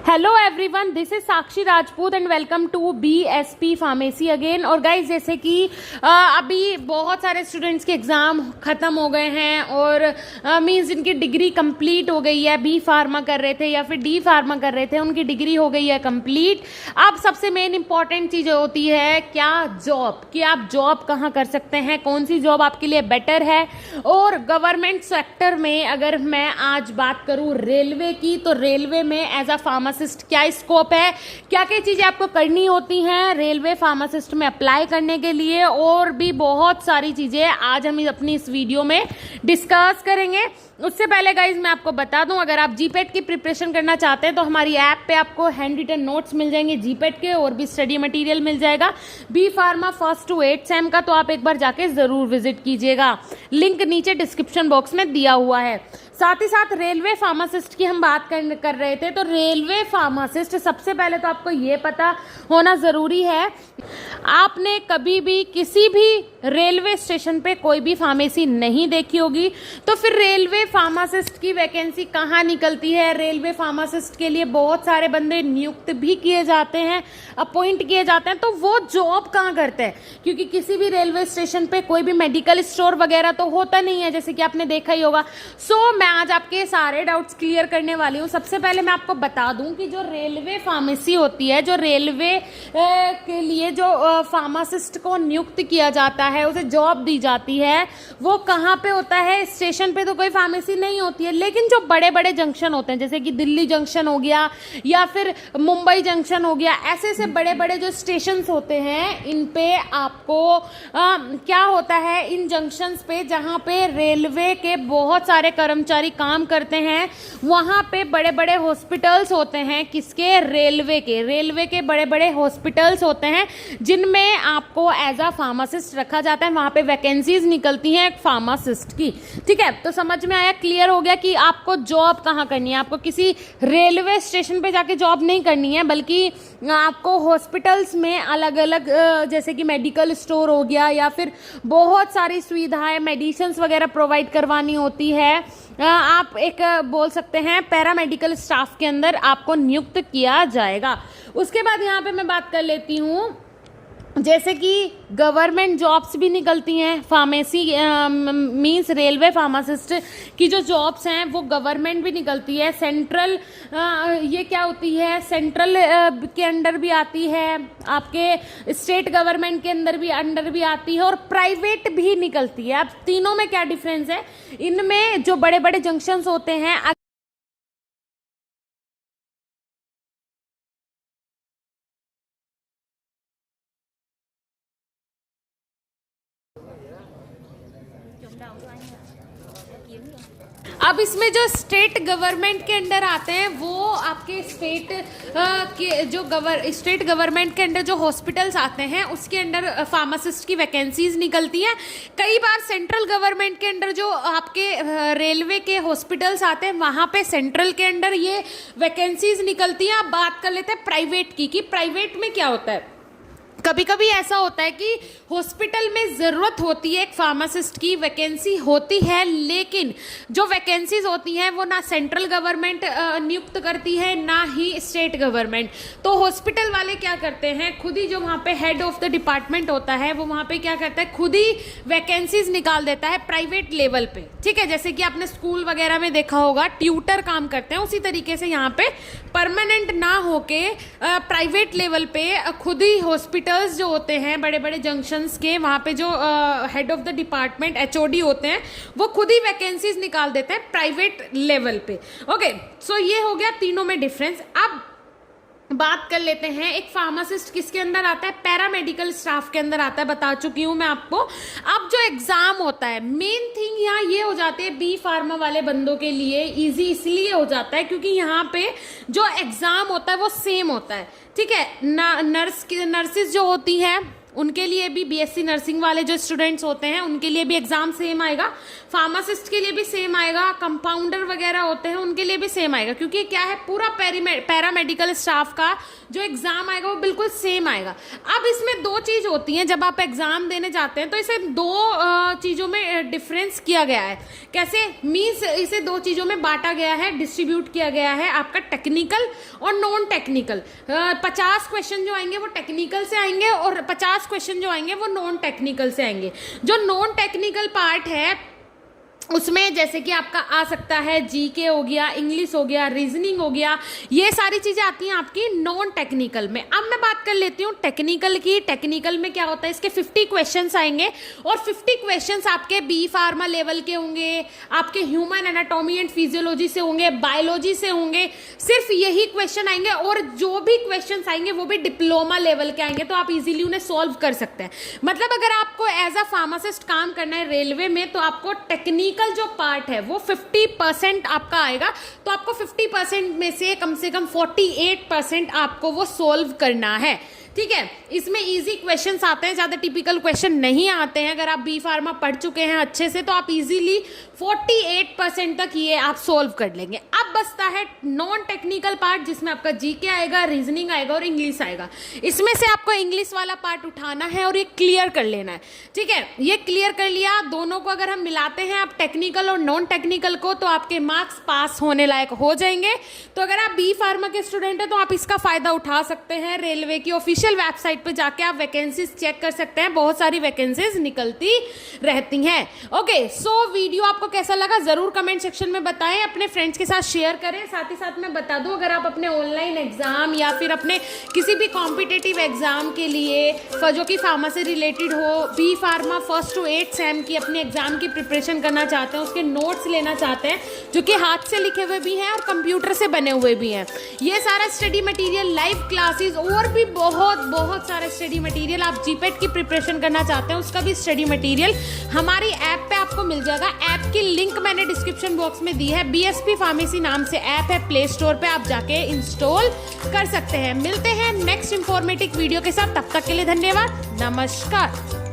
Hello everyone, this is Sakshi Rajput and welcome to BSP pharmacy again. और guys, जैसे कि अभी बहुत सारे स्टूडेंट्स के एग्ज़ाम ख़त्म हो गए हैं और मींस इनकी डिग्री कंप्लीट हो गई है। बी फार्मा कर रहे थे या फिर डी फार्मा कर रहे थे, उनकी डिग्री हो गई है कंप्लीट। अब सबसे मेन इंपॉर्टेंट चीज़ होती है क्या, जॉब, कि आप जॉब कहाँ कर सकते हैं, कौन सी जॉब आपके लिए बेटर है। और गवर्नमेंट सेक्टर में अगर मैं आज बात करूँ रेलवे की, तो रेलवे में एज अ फार्मासिस्ट क्या स्कोप है, क्या क्या चीजें आपको करनी होती हैं रेलवे फार्मासिस्ट में अप्लाई करने के लिए, और भी बहुत सारी चीजें आज हम अपनी इस वीडियो में डिस्कस करेंगे। उससे पहले गाइज मैं आपको बता दूं, अगर आप जीपेट की प्रिपरेशन करना चाहते हैं तो हमारी ऐप पे आपको हैंड रिटन नोट्स मिल जाएंगे जीपेट के, और भी स्टडी मटेरियल मिल जाएगा B pharma 1st to 8th same का, तो आप एक बार जाके जरूर विजिट कीजिएगा। लिंक नीचे डिस्क्रिप्शन बॉक्स में दिया हुआ है। साथ ही साथ रेलवे फार्मासिस्ट की हम बात कर रहे थे, तो रेलवे फार्मासिस्ट सबसे पहले तो आपको ये पता होना जरूरी है, आपने कभी भी किसी भी रेलवे स्टेशन पे कोई भी फार्मेसी नहीं देखी होगी, तो फिर रेलवे फार्मासिस्ट की वैकेंसी कहाँ निकलती है। रेलवे फार्मासिस्ट के लिए बहुत सारे बंदे नियुक्त भी किए जाते हैं, अपॉइंट किए जाते हैं, तो वो जॉब कहाँ करते हैं, क्योंकि किसी भी रेलवे स्टेशन पे कोई भी मेडिकल स्टोर वगैरह तो होता नहीं है, जैसे कि आपने देखा ही होगा। सो मैं आज आपके सारे डाउट्स क्लियर करने वाली हूँ। सबसे पहले मैं आपको बता दूं कि जो रेलवे फार्मेसी होती है, जो रेलवे के लिए जो फार्मासिस्ट को नियुक्त किया जाता है, उसे जॉब दी जाती है, वो कहाँ पे होता है। स्टेशन पे तो कोई फार्मेसी नहीं होती है, लेकिन जो बड़े बड़े जंक्शन होते हैं, जैसे कि दिल्ली जंक्शन हो गया या फिर मुंबई जंक्शन हो गया, ऐसे ऐसे बड़े बड़े जो स्टेशन होते हैं, इन पे आपको क्या होता है, इन जंक्शंस पे जहाँ पे रेलवे के बहुत सारे कर्मचारी काम करते हैं, वहाँ पे बड़े बड़े हॉस्पिटल्स होते हैं। किसके? रेलवे के बड़े बड़े हॉस्पिटल्स होते हैं, जिनमें आपको एज अ फार्मासिस्ट रखा जाता है। वहाँ पे वैकेंसीज निकलती हैं एक फार्मासिस्ट की। ठीक है, तो समझ में आया, क्लियर हो गया कि आपको जॉब कहाँ करनी है। आपको किसी रेलवे स्टेशन पे जाके जॉब नहीं करनी है, बल्कि आपको हॉस्पिटल्स में अलग अलग जैसे कि मेडिकल स्टोर हो गया या फिर बहुत सारी सुविधाएं, मेडिसिन्स वगैरह प्रोवाइड करवानी होती है। आप एक बोल सकते हैं पैरामेडिकल स्टाफ के अंदर आपको नियुक्त किया जाएगा। उसके बाद यहाँ पे मैं बात कर लेती हूँ, जैसे कि गवर्नमेंट जॉब्स भी निकलती हैं। फार्मेसी मींस रेलवे फार्मासिस्ट की जो जॉब्स हैं वो गवर्नमेंट भी निकलती है। सेंट्रल ये क्या होती है, सेंट्रल के अंडर भी आती है, आपके स्टेट गवर्नमेंट के अंदर भी आती है, और प्राइवेट भी निकलती है। अब तीनों में क्या डिफरेंस है, इनमें जो बड़े बड़े जंक्शंस होते हैं, अब इसमें जो स्टेट गवर्नमेंट के अंडर आते हैं, वो आपके स्टेट के जो स्टेट गवर्नमेंट के अंडर जो हॉस्पिटल्स आते हैं, उसके अंडर फार्मासिस्ट की वैकेंसीज निकलती हैं। कई बार सेंट्रल गवर्नमेंट के अंडर जो आपके रेलवे के हॉस्पिटल्स आते हैं, वहाँ पे सेंट्रल के अंडर ये वैकेंसीज निकलती हैं। अब बात कर लेते हैं प्राइवेट की, कि प्राइवेट में क्या होता है। कभी कभी ऐसा होता है कि हॉस्पिटल में ज़रूरत होती है एक फार्मासिस्ट की, वैकेंसी होती है, लेकिन जो वैकेंसीज होती हैं वो ना सेंट्रल गवर्नमेंट नियुक्त करती है, ना ही स्टेट गवर्नमेंट। तो हॉस्पिटल वाले क्या करते हैं, खुद ही जो वहाँ पे हेड ऑफ द डिपार्टमेंट होता है, वो वहाँ पे क्या करता है, खुद ही वैकेंसीज निकाल देता है प्राइवेट लेवल पे। ठीक है, जैसे कि आपने स्कूल वगैरह में देखा होगा, ट्यूटर काम करते हैं, उसी तरीके से यहाँ पे परमानेंट ना होके प्राइवेट लेवल पे खुद ही हॉस्पिटल जो होते हैं बड़े बड़े जंक्शंस के, वहाँ पे जो head of the department HOD होते हैं, वो खुद ही वैकेंसीज निकाल देते हैं प्राइवेट लेवल पे। ओके, सो ये हो गया तीनों में डिफरेंस। अब बात कर लेते हैं, एक फार्मासिस्ट किसके अंदर आता है, पैरामेडिकल स्टाफ के अंदर आता है, बता चुकी हूं मैं आपको। अब जो एग्जाम होता है, मेन थिंग यहाँ ये हो जाती है बी फार्मा वाले बंदों के लिए इजी इसलिए हो जाता है क्योंकि यहाँ पे जो एग्जाम होता है वो सेम होता है। ठीक है, नर्सेज जो होती हैं उनके लिए भी बीएससी नर्सिंग वाले जो स्टूडेंट्स होते हैं उनके लिए भी एग्जाम सेम आएगा, फार्मासिस्ट के लिए भी सेम आएगा, कंपाउंडर वगैरह होते हैं उनके लिए भी सेम आएगा, क्योंकि क्या है पूरा पैरामेडिकल स्टाफ का जो एग्जाम आएगा वो बिल्कुल सेम आएगा। अब इसमें दो चीज होती हैं, जब आप एग्जाम देने जाते हैं तो इसे दो चीजों में डिफरेंस किया गया है। कैसे मीन्स इसे दो चीजों में बांटा गया है, डिस्ट्रीब्यूट किया गया है, आपका टेक्निकल और नॉन टेक्निकल। 50 क्वेश्चन जो आएंगे वो टेक्निकल से आएंगे और 50 क्वेश्चन जो आएंगे वो नॉन टेक्निकल से आएंगे। जो नॉन टेक्निकल पार्ट है उसमें जैसे कि आपका आ सकता है जीके हो गया, इंग्लिश हो गया, रीजनिंग हो गया, ये सारी चीजें आती हैं आपकी नॉन टेक्निकल में। अब मैं बात कर लेती हूँ टेक्निकल की। टेक्निकल में क्या होता है, इसके 50 क्वेश्चंस आएंगे और 50 क्वेश्चंस आपके बी फार्मा लेवल के होंगे, आपके ह्यूमन एनाटॉमी एंड फिजियोलॉजी से होंगे, बायोलॉजी से होंगे, सिर्फ यही क्वेश्चन आएंगे। और जो भी क्वेश्चन आएंगे वो भी डिप्लोमा लेवल के आएंगे, तो आप इजीली उन्हें सॉल्व कर सकते हैं। मतलब अगर आपको एज अ फार्मासिस्ट काम करना है रेलवे में तो आपको टेक्निकल जो पार्ट है वो 50% आपका आएगा, तो आपको 50% में से कम 48% आपको वो सॉल्व करना है। ठीक है, इसमें इजी क्वेश्चंस आते हैं, ज़्यादा टिपिकल क्वेश्चन नहीं आते हैं। अगर आप बी फार्मा पढ़ चुके हैं अच्छे से तो आप इजीली 48% तक ये आप सोल्व कर लेंगे। अब बचता है नॉन टेक्निकल पार्ट, जिसमें आपका जीके आएगा, रीजनिंग आएगा और इंग्लिश आएगा। इसमें से आपको इंग्लिश वाला पार्ट उठाना है और ये क्लियर कर लेना है। ठीक है, ये क्लियर कर लिया, दोनों को अगर हम मिलाते हैं आप टेक्निकल और नॉन टेक्निकल को, तो आपके मार्क्स पास होने लायक हो जाएंगे। तो अगर आप बी फार्मा के स्टूडेंट हैं तो आप इसका फायदा उठा सकते हैं। रेलवे की ऑफिशियल वेबसाइट पे जाके आप वैकेंसीज चेक कर सकते हैं, बहुत सारी वैकेंसीज निकलती रहती हैं। ओके, सो वीडियो आपको कैसा लगा जरूर कमेंट सेक्शन में बताएं, अपने फ्रेंड्स के साथ शेयर करें। साथ ही साथ मैं बता दूं, अगर आप अपने ऑनलाइन एग्जाम या फिर अपने किसी भी कॉम्पिटिटिव एग्जाम के लिए जो कि फार्मा से रिलेटेड हो, B pharma 1st to 8th same की अपने एग्जाम की प्रिपरेशन करना चाहते हैं, उसके नोट्स लेना चाहते हैं जो कि हाथ से लिखे हुए भी हैं और कंप्यूटर से बने हुए भी हैं, ये सारा स्टडी मटेरियल, लाइव क्लासेस और भी बहुत सारे स्टडी मटेरियल, आप जीपेट की प्रिपरेशन करना चाहते हैं उसका भी स्टडी मटेरियल हमारी ऐप पे आपको मिल जाएगा। ऐप की लिंक मैंने डिस्क्रिप्शन बॉक्स में दी है, बीएसपी फार्मेसी नाम से ऐप है, प्ले स्टोर पे आप जाके इंस्टॉल कर सकते हैं। मिलते हैं नेक्स्ट इंफॉर्मेटिव वीडियो के साथ, तब तक के लिए धन्यवाद, नमस्कार।